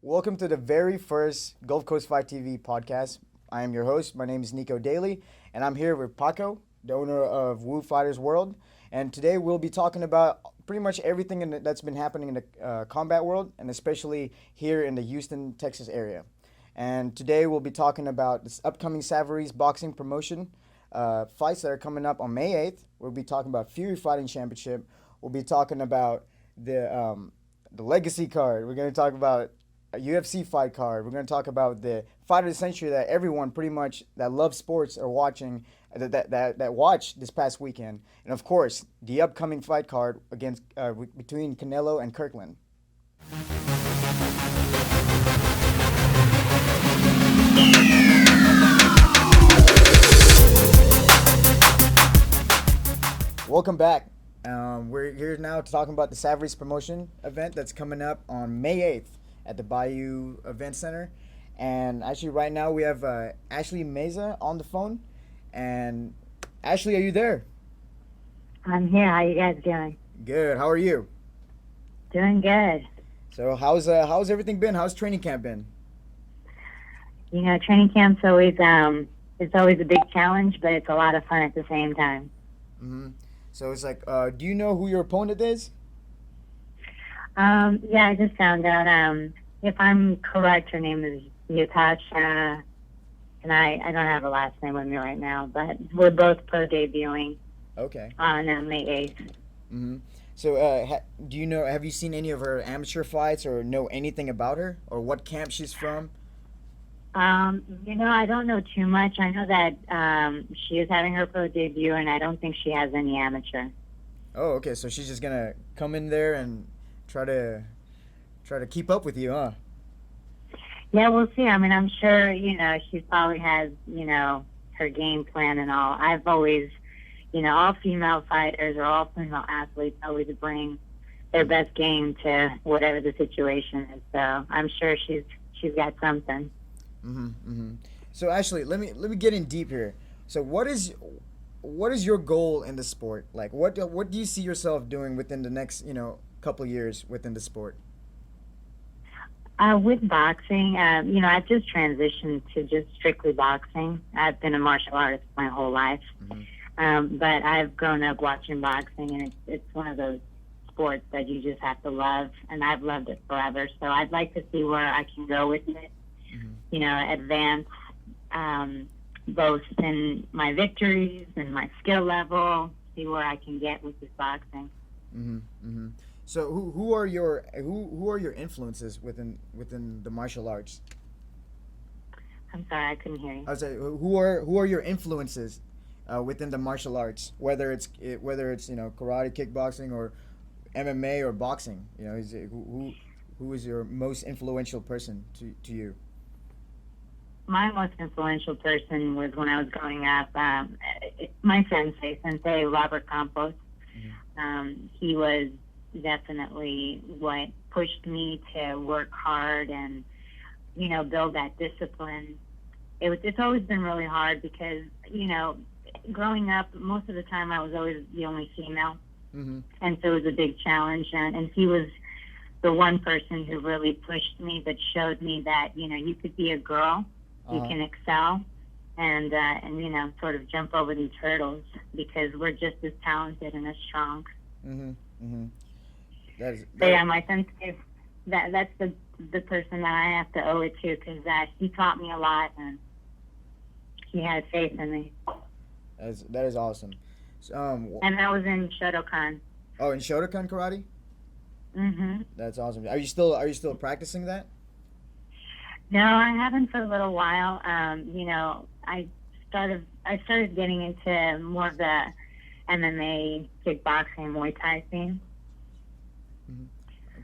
Welcome to the very first Gulf Coast Fight TV podcast. I am your host. My name is Nico Daly, and I'm here with Pacquiao, the owner of Wu Fighters World. And today we'll be talking about pretty much everything that's been happening in the combat world, and especially here in the Houston, Texas area. And today we'll be talking about this upcoming Savaries boxing promotion fights that are coming up on May 8th. We'll be talking about Fury Fighting Championship. We'll be talking about the legacy card. We're going to talk about a UFC fight card. We're going to talk about the fight of the century that everyone pretty much that loves sports are watching, that watched this past weekend. And of course, the upcoming fight card against between Canelo and Kirkland. Welcome back. We're here now to talk about the Savaries promotion event that's coming up on May 8th at the Bayou Event Center. And actually right now we have Ashley Meza on the phone. And Ashley, are you there? I'm here. How you guys doing? Good. How are you? Doing good. So how's everything been? How's training camp been? You know, training camp's always it's always a big challenge, but it's a lot of fun at the same time. Mm-hmm. So it's like, do you know who your opponent is? Yeah, I just found out. If I'm correct, her name is Yatasha, and I don't have a last name with me right now, but we're both pro debuting. Okay. On May 8th. Mm-hmm. So, do you know? Have you seen any of her amateur fights, or know anything about her, or what camp she's from? You know, I don't know too much. I know that she is having her pro debut, and I don't think she has any amateur. Oh, okay. So she's just gonna come in there and try to keep up with you, huh? Yeah, we'll see. I mean, I'm sure, you know, she probably has, you know, her game plan and all. I've always, you know, all female fighters or all female athletes always bring their best game to whatever the situation is. So I'm sure she's got something. Mm-hmm. Mm-hmm. So Ashley, let me get in deep here. So what is your goal in the sport? Like, what do you see yourself doing within the next, couple years within the sport? With boxing, you know, I've just transitioned to just strictly boxing. I've been a martial artist my whole life, but I've grown up watching boxing, and it's one of those sports that you just have to love, and I've loved it forever. So I'd like to see where I can go with it. You know, advance both in my victories and my skill level. See where I can get with this boxing. Mm-hmm. Mm-hmm. So who are your influences within the martial arts? I'm sorry, I couldn't hear you. I was saying, who are your influences within the martial arts? Whether it's karate, kickboxing, or MMA or boxing. You know, who is your most influential person to you? My most influential person was when I was growing up. My sensei Robert Campos. He was definitely what pushed me to work hard and, you know, build that discipline. It's always been really hard because, you know, growing up, most of the time I was always the only female. And so it was a big challenge. And he was the one person who really pushed me, but showed me that, you know, you could be a girl, you can excel, and you know, sort of jump over these hurdles because we're just as talented and as strong. So yeah, my sensei, that's the person that I have to owe it to because he taught me a lot and he had faith in me. That is awesome. So, and that was in Shotokan. Oh, in Shotokan karate? That's awesome. Are you still practicing that? No, I haven't for a little while. You know, I started getting into more of the MMA, kickboxing, Muay Thai scene.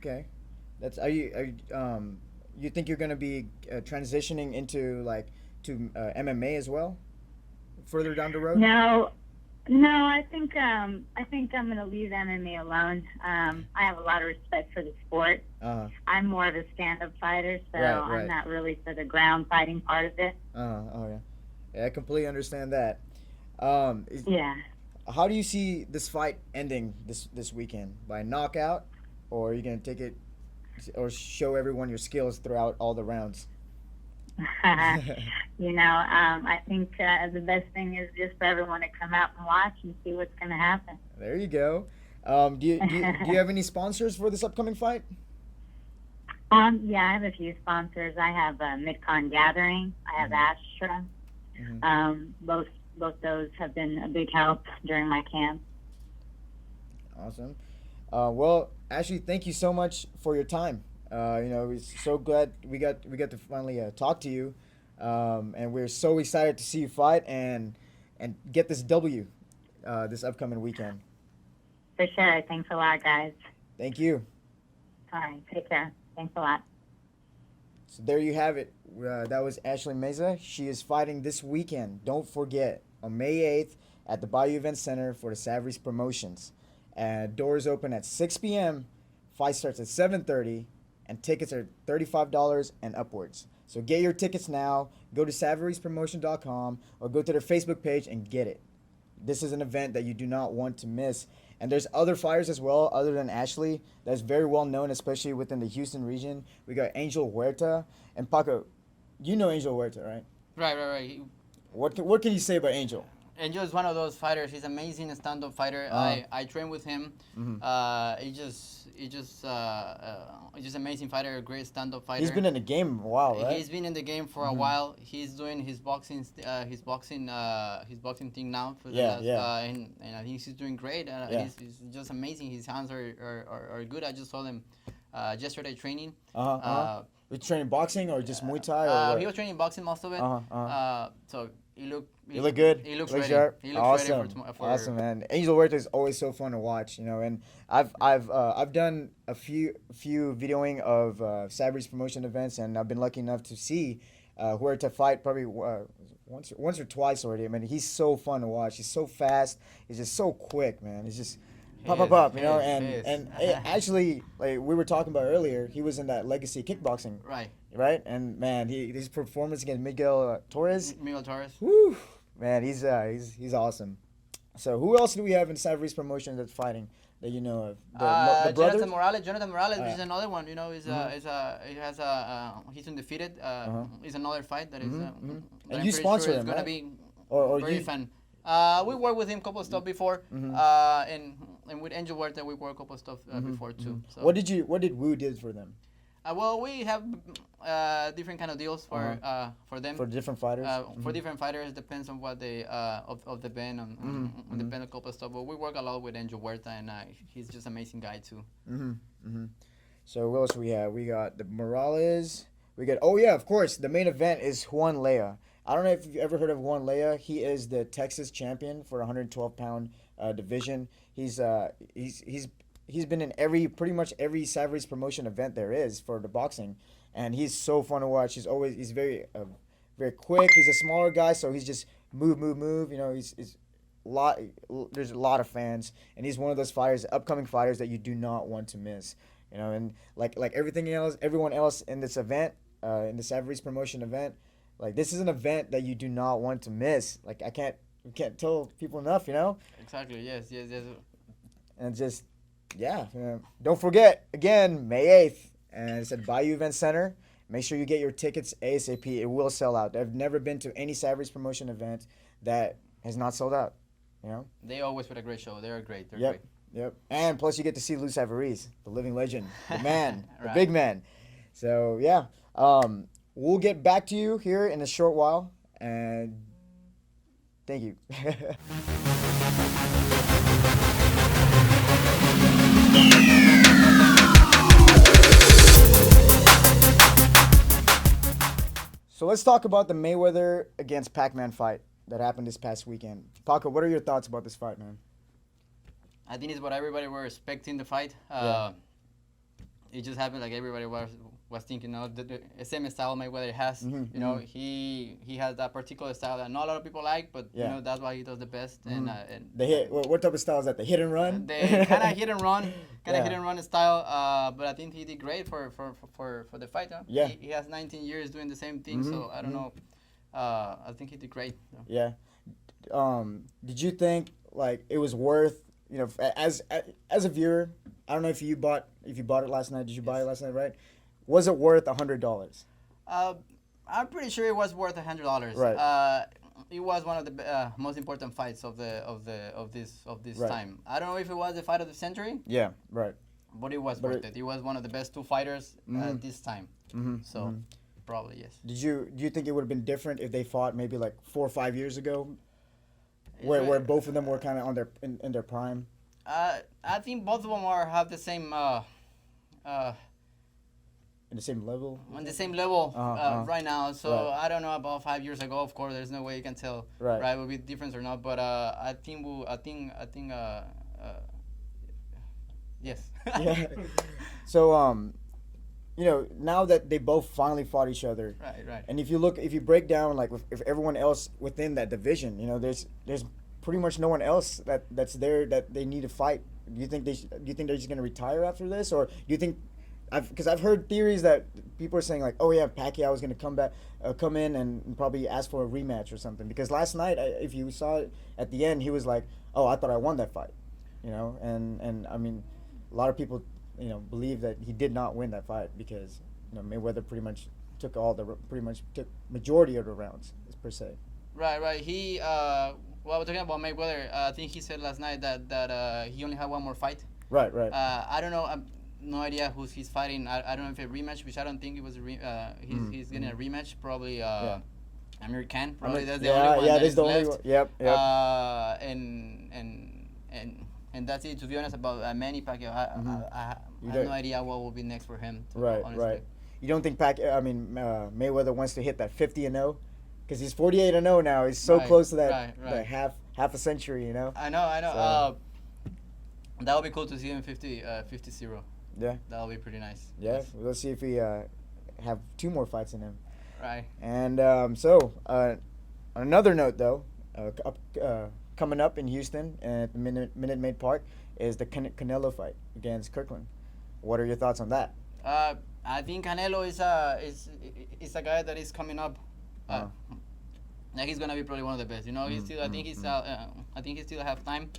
Okay, you think you're gonna be transitioning into MMA as well, further down the road? No, I think I'm gonna leave MMA alone. I have a lot of respect for the sport. I'm more of a stand-up fighter, so right. I'm not really for the ground fighting part of it. Oh yeah, I completely understand that. Yeah. How do you see this fight ending this weekend? By knockout, or are you gonna take it or show everyone your skills throughout all the rounds? I think the best thing is just for everyone to come out and watch and see what's going to happen. There you go. Do you have any sponsors for this upcoming fight? Yeah, I have a few sponsors. I have Midcon Gathering. I have Astra. Both those have been a big help during my camp. Awesome. Well, Ashley, thank you so much for your time. We're so glad we got to finally talk to you, and we're so excited to see you fight and get this W this upcoming weekend. For sure. Thanks a lot, guys. Thank you. All right. Take care. Thanks a lot. So there you have it. That was Ashley Meza. She is fighting this weekend. Don't forget, on May 8th at the Bayou Event Center for the Savaries Promotions. Doors open at 6 p.m. Fight starts at 7:30, and tickets are $35 and upwards. So get your tickets now. Go to savariespromotion.com or go to their Facebook page and get it. This is an event that you do not want to miss. And there's other fighters as well, other than Ashley, that's very well known, especially within the Houston region. We got Angel Huerta. And Paco, you know Angel Huerta, right? Right. What can you say about Angel? Angel is one of those fighters. He's an amazing stand-up fighter. I train with him. He's just amazing fighter, a great stand-up fighter. He's been in the game a while, right? He's been in the game for a while. He's doing his boxing thing now. And I think he's doing great. He's just amazing. His hands are good. I just saw him yesterday training. Was training boxing or just Muay Thai? Or he was training boxing most of it. So he looked good. He looks Look ready. Sharp. He looks Awesome. ready for Awesome, man. Angel Huerta is always so fun to watch, and I've done a few videoing of Savaries promotion events, and I've been lucky enough to see Huerta fight probably once or twice already. I mean, he's so fun to watch. He's so fast. He's just so quick, man. He's just pop, and actually, like we were talking about earlier, he was in that Legacy Kickboxing. Right, and man, his performance against Miguel Torres. Woo, man, he's awesome. So who else do we have in Savaries promotion that's fighting that you know of? The brothers? Jonathan Morales is another one. He's undefeated. Is another fight that is. And you sponsor him, gonna right? be or very you... fun. We worked with him a couple of stuff before, and with Angel Huerta we worked a couple of stuff before too. So. What did Wu did for them? Well, we have different kind of deals for them. For different fighters. For different fighters, depends on what they of the band on the band a couple of stuff. But we work a lot with Angel Huerta, and he's just an amazing guy too. So what else we have? We got the Morales. We got of course the main event is Juan Lea. I don't know if you've ever heard of Juan Lea. He is the Texas champion for 112-pound division. He's been in pretty much every Savaries promotion event there is for the boxing, and he's so fun to watch. He's very quick. He's a smaller guy, so he's just move. He's there's a lot of fans, and he's one of those upcoming fighters that you do not want to miss. And like everything else, everyone else in this event, in the Savaries promotion event, like this is an event that you do not want to miss. Like we can't tell people enough. Exactly. Yes. And just. Yeah, don't forget, again, May 8th, and it's at Bayou Event Center. Make sure you get your tickets ASAP. It will sell out. I've never been to any Savaries promotion event that has not sold out, They always put a great show. They're great. They're great. Yep. And plus you get to see Lou Savaries, the living legend, the man, Right. The big man. So, yeah, we'll get back to you here in a short while, and thank you. So let's talk about the Mayweather against Pac-Man fight that happened this past weekend. Paco, what are your thoughts about this fight, man? I think it's what everybody were expecting the fight. It just happened like everybody was thinking. The same style Mayweather has. He has that particular style that not a lot of people like, but that's why he does the best. And the hit. What type of style is that? The hit and run. The kind of hit and run, style. But I think he did great for the fight. Huh? Yeah. He has 19 years doing the same thing, so I don't know. I think he did great. Yeah. Did you think like it was worth as a viewer, I don't know if you bought it last night. Did you buy it last night? Right? Was it worth $100? I'm pretty sure it was worth $100. Right. It was one of the most important fights of this Right. time. I don't know if it was the fight of the century, Yeah. Right. but it was worth it. It was one of the best two fighters at this time. So probably yes. Do you think it would have been different if they fought maybe like 4 or 5 years ago, where If both of them were kind of on in their prime? I think both of them have the same In the same level. on the same level right now. So Right. I don't know about 5 years ago. Of course, there's no way you can tell Right. will be difference or not. But I think yes. Yeah. So now that they both finally fought each other, Right. and if you break down like if everyone else within that division, there's pretty much no one else that's there that they need to fight. Do you think they're just gonna retire after this, or do you think? Because I've heard theories that people are saying like, oh yeah, Pacquiao is gonna come in and probably ask for a rematch or something. Because last night, if you saw it at the end, he was like, oh, I thought I won that fight, and I mean, a lot of people, believe that he did not win that fight because Mayweather pretty much took majority of the rounds per se. Right. He well, we're talking about Mayweather. I think he said last night that he only had one more fight. Right. I don't know. No idea who's he's fighting. I don't know if a rematch, which I don't think it was he's getting a rematch. Probably Amir Khan. Probably that's the only one. Yeah, that that's is the only left. one. Yep. And that's it. To be honest, about Manny Pacquiao, I have no idea what will be next for him. Right. You don't think Mayweather wants to hit that 50-0? Because he's 48-0 now. He's so close to that half a century. I know. So. That would be cool to see him 50-0. Yeah. That'll be pretty nice. Yeah. Yes. Let's see if we have 2 more fights in him. Right. And on another note, though, coming up in Houston at the Minute Maid Park is the Canelo fight against Kirkland. What are your thoughts on that? I think Canelo is a guy that is coming up. Like he's gonna be probably one of the best. He's still. I think he still have time.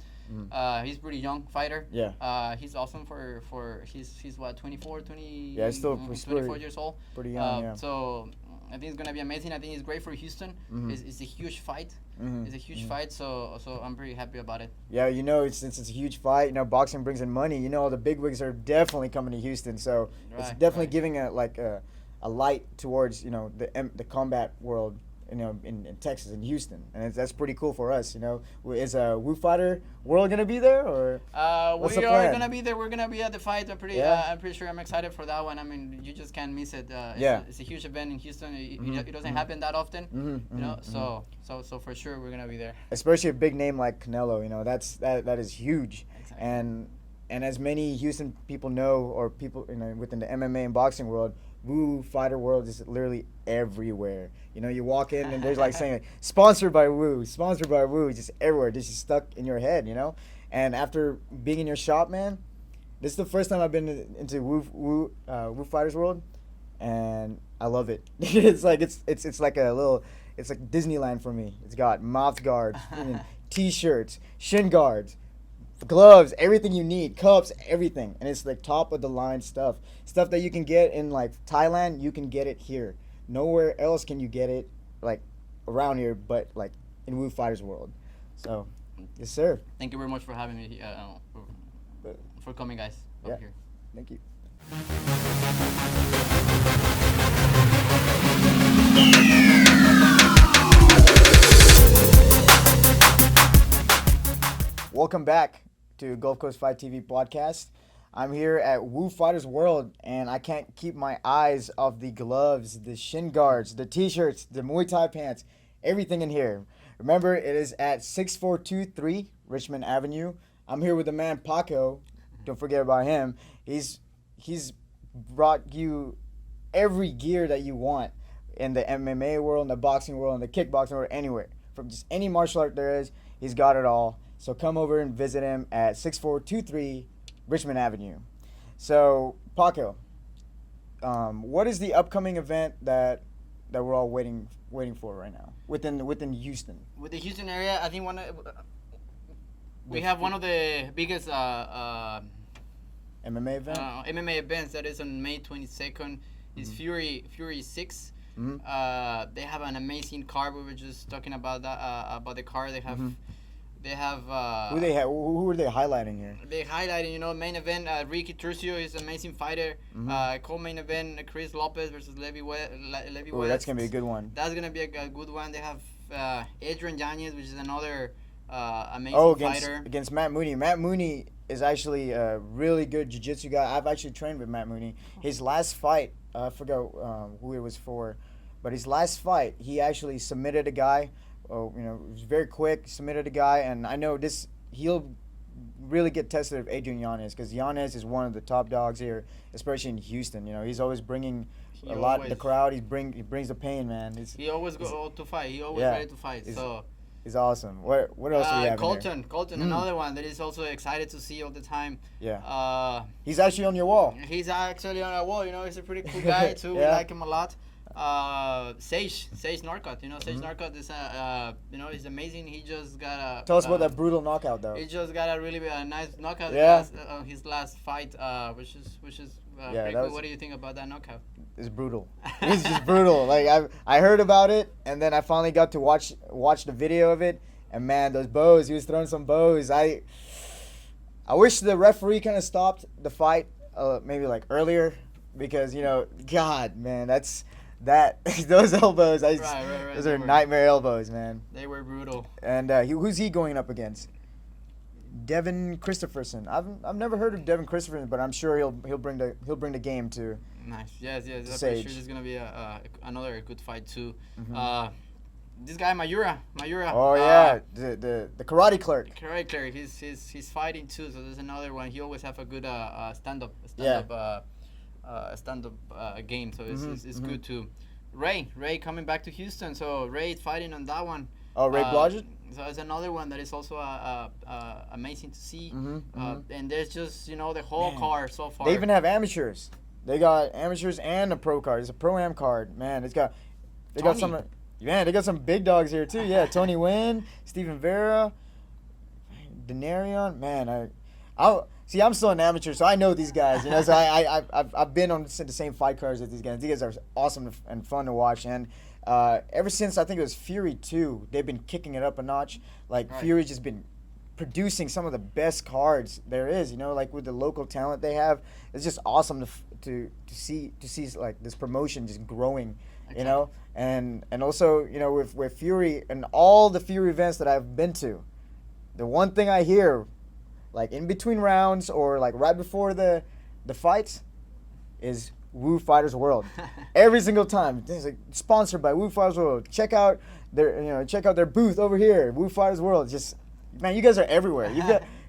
He's pretty young fighter. Yeah. He's awesome for he's what 24, 20. Yeah, he's still 24 years old. Pretty young. Yeah. So I think it's gonna be amazing. I think it's great for Houston. It's a huge fight. It's a huge fight. So I'm pretty happy about it. Yeah, since it's a huge fight, boxing brings in money. All the bigwigs are definitely coming to Houston. So it's definitely giving a light towards the combat world. In Texas, in Houston, and that's pretty cool for us. Is Woo Fighter World gonna be there, or what's the plan? We are gonna be there. We're gonna be at the fight. I'm pretty sure. I'm excited for that one. I mean, you just can't miss it. It's a huge event in Houston. It doesn't happen that often. So for sure we're gonna be there. Especially a big name like Canelo. That is huge. Exactly. And as many Houston people know, or people within the MMA and boxing world, Woo Fighter World is literally everywhere. You walk in and there's like saying sponsored by Woo, just everywhere. This is stuck in your head, And after being in your shop, man, this is the first time I've been into Woo Fighters World, and I love it. It's like it's like Disneyland for me. It's got mouth guards, T-shirts, shin guards, gloves, everything you need, cups, everything, and it's like top of the line stuff that you can get in like Thailand. You can get it here. Nowhere else can you get it like around here, but like in Woo Fighters World. So, yes, sir. Thank you very much for having me. For coming, guys, over here. Thank you. Welcome back to Gulf Coast Fight TV podcast. I'm here at Woo Fighters World, and I can't keep my eyes off the gloves, the shin guards, the T-shirts, the Muay Thai pants, everything in here. Remember, it is at 6423 Richmond Avenue. I'm here with the man Pacquiao. Don't forget about him. He's brought you every gear that you want in the MMA world, in the boxing world, in the kickboxing world, anywhere. From just any martial art there is, he's got it all. So come over and visit him at 6423 Richmond Avenue. So, Pacquiao, what is the upcoming event that we're all waiting for right now within Houston? With the Houston area, I think we have one of the biggest MMA event? MMA events that is on May 22nd. Is Fury 6. They have an amazing card. We were just talking about that about the card. They have Who are they highlighting here? they highlighting, main event, Ricky Turcio is an amazing fighter. Co-main event, Chris Lopez versus Levi West. Oh, that's gonna be a good one. That's gonna be a good one. They have Adrian Yanez, which is another amazing fighter. Against Matt Mooney. Matt Mooney is actually a really good jiu-jitsu guy. I've actually trained with Matt Mooney. His last fight, I forgot who it was for, but his last fight, he actually submitted a guy. Oh, it was very quick. Submitted a guy, and I know he'll really get tested with Adrian Yanez, because Yanez is one of the top dogs here, especially in Houston. He's always bringing a lot. The crowd. He brings the pain, man. He always go to fight. He always ready to fight. So. He's awesome. What else do we have? Colton, another one that is also excited to see all the time. Yeah. He's actually on your wall. He's actually on our wall. He's a pretty cool guy too. We like him a lot. Sage Norcott. Sage Norcott is he's amazing. He just got a. Tell us about that brutal knockout, though. He just got a really nice knockout. His last fight, which is pretty cool. What do you think about that knockout? It's brutal. It's just brutal. Like I heard about it, and then I finally got to watch the video of it, and man, those bows. He was throwing some bows. I wish the referee kind of stopped the fight, maybe like earlier, because God, man, those elbows. Those are nightmare elbows, man. They were brutal. And who's he going up against? Devin Christopherson. I've never heard of Devin Christopherson, but I'm sure he'll bring the game to. Nice. Yes. I'm pretty sure there's gonna be another good fight too. This guy Mayura. Oh yeah, the karate clerk. Karate clerk. He's fighting too. So there's another one. He always have a good stand up game. So it's good too. Ray coming back to Houston. So Ray is fighting on that one. Oh, Ray Blodgett? So it's another one that is also amazing to see. And there's just the whole card so far. They even have amateurs. They got amateurs and a pro card. It's a pro-am card. Man, they got some big dogs here too. Yeah, Tony Wynn, Steven Vera, Denarion. Man, I'm still an amateur, so I know these guys. So I've been on the same fight cards with these guys. These guys are awesome and fun to watch. And ever since I think it was Fury 2, they've been kicking it up a notch. Fury's just been producing some of the best cards there is. Like with the local talent they have, it's just awesome to see like this promotion just growing. Exactly. And also with Fury and all the Fury events that I've been to, the one thing I hear, like in between rounds or like right before the fights, is Woo Fighters World. Every single time, it's like sponsored by Woo Fighters World. Check out their booth over here, Woo Fighters World. Just man, you guys are everywhere.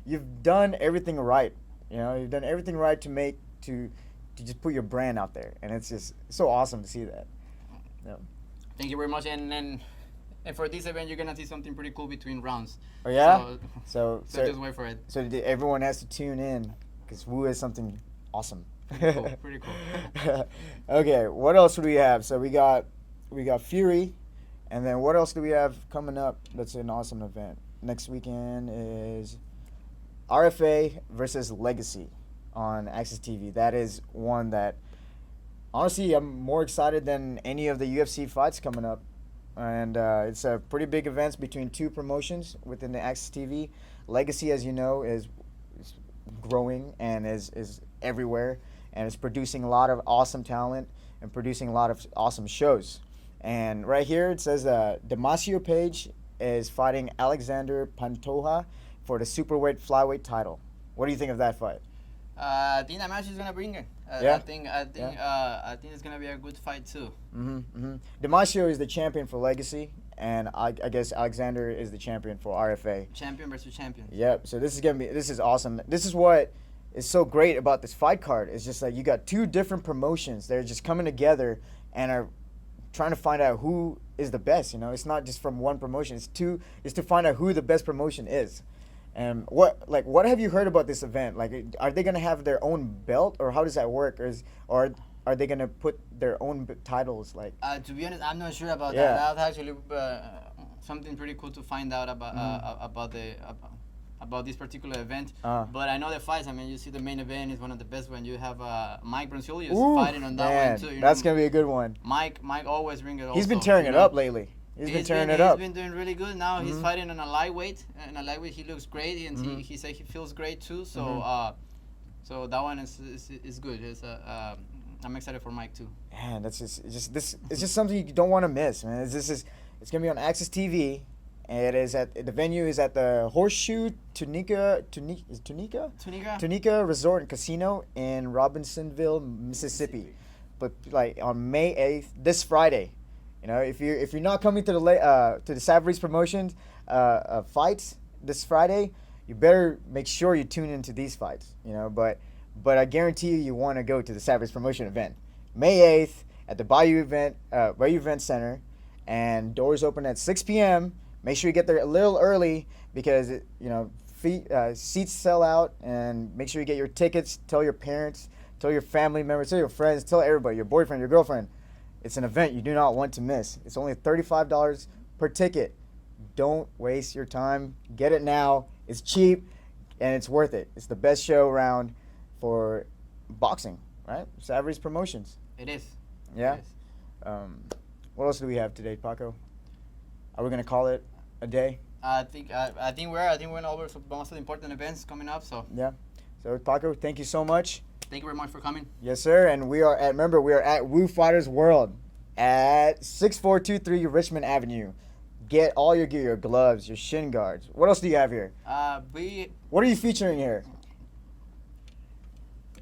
You've done everything right. You've done everything right to just put your brand out there, and it's just so awesome to see that. Yeah. Thank you very much, and for this event, you're gonna see something pretty cool between rounds. Oh yeah. So just wait for it. So everyone has to tune in, because Woo is something awesome. Pretty cool. Okay, what else do we have? So we got Fury, and then what else do we have coming up? That's an awesome event. Next weekend is RFA versus Legacy on Access TV. That is one that, honestly, I'm more excited than any of the UFC fights coming up. And it's a pretty big event between two promotions within the Access TV. Legacy, as you know, is growing and is everywhere, and it's producing a lot of awesome talent and producing a lot of awesome shows. And right here it says Damasio Page is fighting Alexander Pantoja for the superweight flyweight title. What do you think of that fight? I think that match is gonna bring it. I think it's gonna be a good fight too. Damasio is the champion for Legacy, and I guess Alexander is the champion for RFA. Champion versus champion. Yep. So this is awesome. This is what is so great about this fight card. It's just like you got two different promotions. They're just coming together and are trying to find out who is the best. It's not just from one promotion. It's to find out who the best promotion is. And what have you heard about this event? Like, are they gonna have their own belt, or how does that work? Or are they gonna put their own titles? Like, to be honest, I'm not sure about that. That's actually something pretty cool to find out about about this particular event. Uh. But I know the fights. I mean, you see the main event is one of the best when you have Mike Broncilius Ooh, fighting on that man, one too. That's gonna be a good one. Mike always bring it. He's been also, tearing you it know. up lately. He's been tearing it up. He's been doing really good. Now he's fighting on a lightweight. In a lightweight, he looks great, and he said he feels great too. So so that one is good. I'm excited for Mike too. Man, that's it's just something you don't want to miss, man. It's gonna be on Access TV, and it is the venue is at the Horseshoe Tunica Resort and Casino in Robinsonville, Mississippi. But like on May 8th, this Friday, you know, if you're not coming to the Savaries Promotions fights this Friday, you better make sure you tune into these fights, you know. But I guarantee you want to go to the Savaries Promotion event, May 8th at the Bayou Event Center, and doors open at 6 p.m. Make sure you get there a little early because seats sell out, and make sure you get your tickets. Tell your parents, tell your family members, tell your friends, tell everybody, your boyfriend, your girlfriend. It's an event you do not want to miss. It's only $35 per ticket. Don't waste your time. Get it now. It's cheap, and it's worth it. It's the best show around for boxing, right? Savaries Promotions. It is. Yeah. It is. What else do we have today, Paco? Are we gonna call it a day? I think we're over most of the important events coming up. So Yeah. So Paco, thank you so much. thank you very much for coming. Yes, sir. And we are at Woo Fighters World at 6423 Richmond Avenue. Get all your gear, your gloves, your shin guards. What else do you have here? What are you featuring here?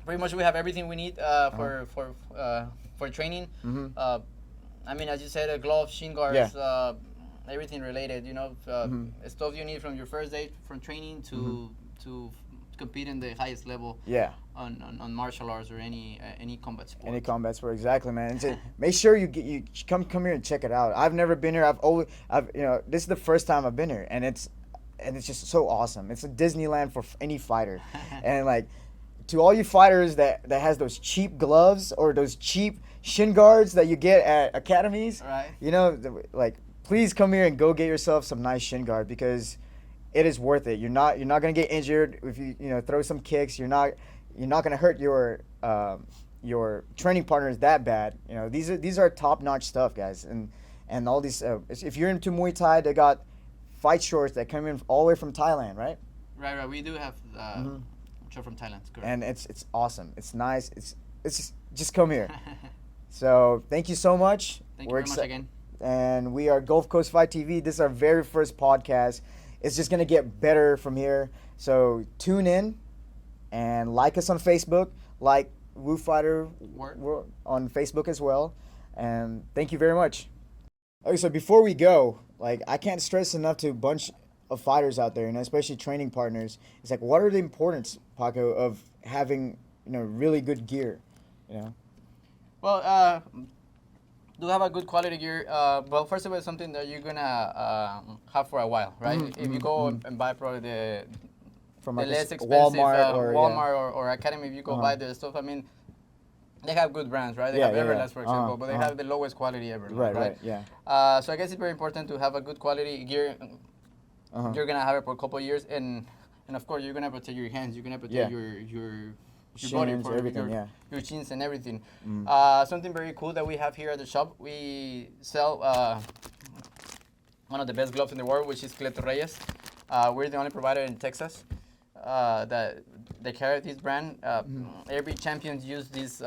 Pretty much we have everything we need for training. Mm-hmm. I mean, as you said, gloves, shin guards, everything related. You know, stuff you need from your first day from training to compete in the highest level. Yeah. On martial arts or any combat sport. Any combat sport, exactly, man. And make sure you come here and check it out. I've never been here. This is the first time I've been here, and it's just so awesome. It's a Disneyland for any fighter, and like to all you fighters that has those cheap gloves or those cheap shin guards that you get at academies, right? You know, like please come here and go get yourself some nice shin guard because it is worth it. You're not gonna get injured if you throw some kicks. You're not gonna hurt your training partners that bad. You know, these are top notch stuff, guys. And all these if you're into Muay Thai, they got fight shorts that come in all the way from Thailand, right? Right. We do have short from Thailand. Correct. And it's awesome. It's nice. It's just come here. So thank you so much. Thank you very much again. And we are Gulf Coast Fight TV. This is our very first podcast. It's just gonna get better from here. So tune in and like us on Facebook, like Woo Fighter World on Facebook as well. And thank you very much. Okay, so before we go, like I can't stress enough to a bunch of fighters out there, especially training partners. It's like, what are the importance, Paco, of having really good gear, Well, do have a good quality gear. Well, first of all, it's something that you're gonna have for a while, right? If you go and buy probably the less expensive Walmart or Academy, if you go buy the stuff, I mean, they have good brands, right? They have Everlast, for example, but they have the lowest quality ever, right? Yeah. So I guess it's very important to have a good quality gear. You're gonna have it for a couple of years, and of course you're gonna protect your hands. You're gonna protect your body, for everything, your chins and everything. Something very cool that we have here at the shop. We sell one of the best gloves in the world, which is Cleto Reyes. We're the only provider in Texas that they carry this brand. Every champion use this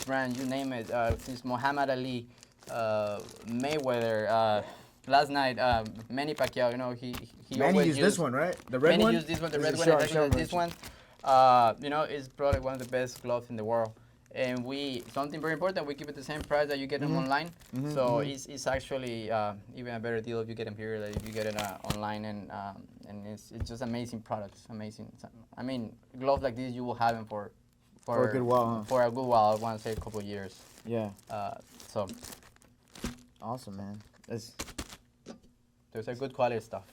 brand. You name it. Since Muhammad Ali, Mayweather. Last night, Manny Pacquiao. He Manny always used this one, right? The red Manny one. used this one. The red one. This one. Is probably one of the best gloves in the world. And something very important, we keep it the same price that you get them online. So it's actually even a better deal if you get them here than if you get it online. And it's just amazing products, amazing. I mean, gloves like this you will have them for a good while. Huh? For a good while, I want to say a couple of years. Yeah. So. Awesome, man. There's a good quality stuff.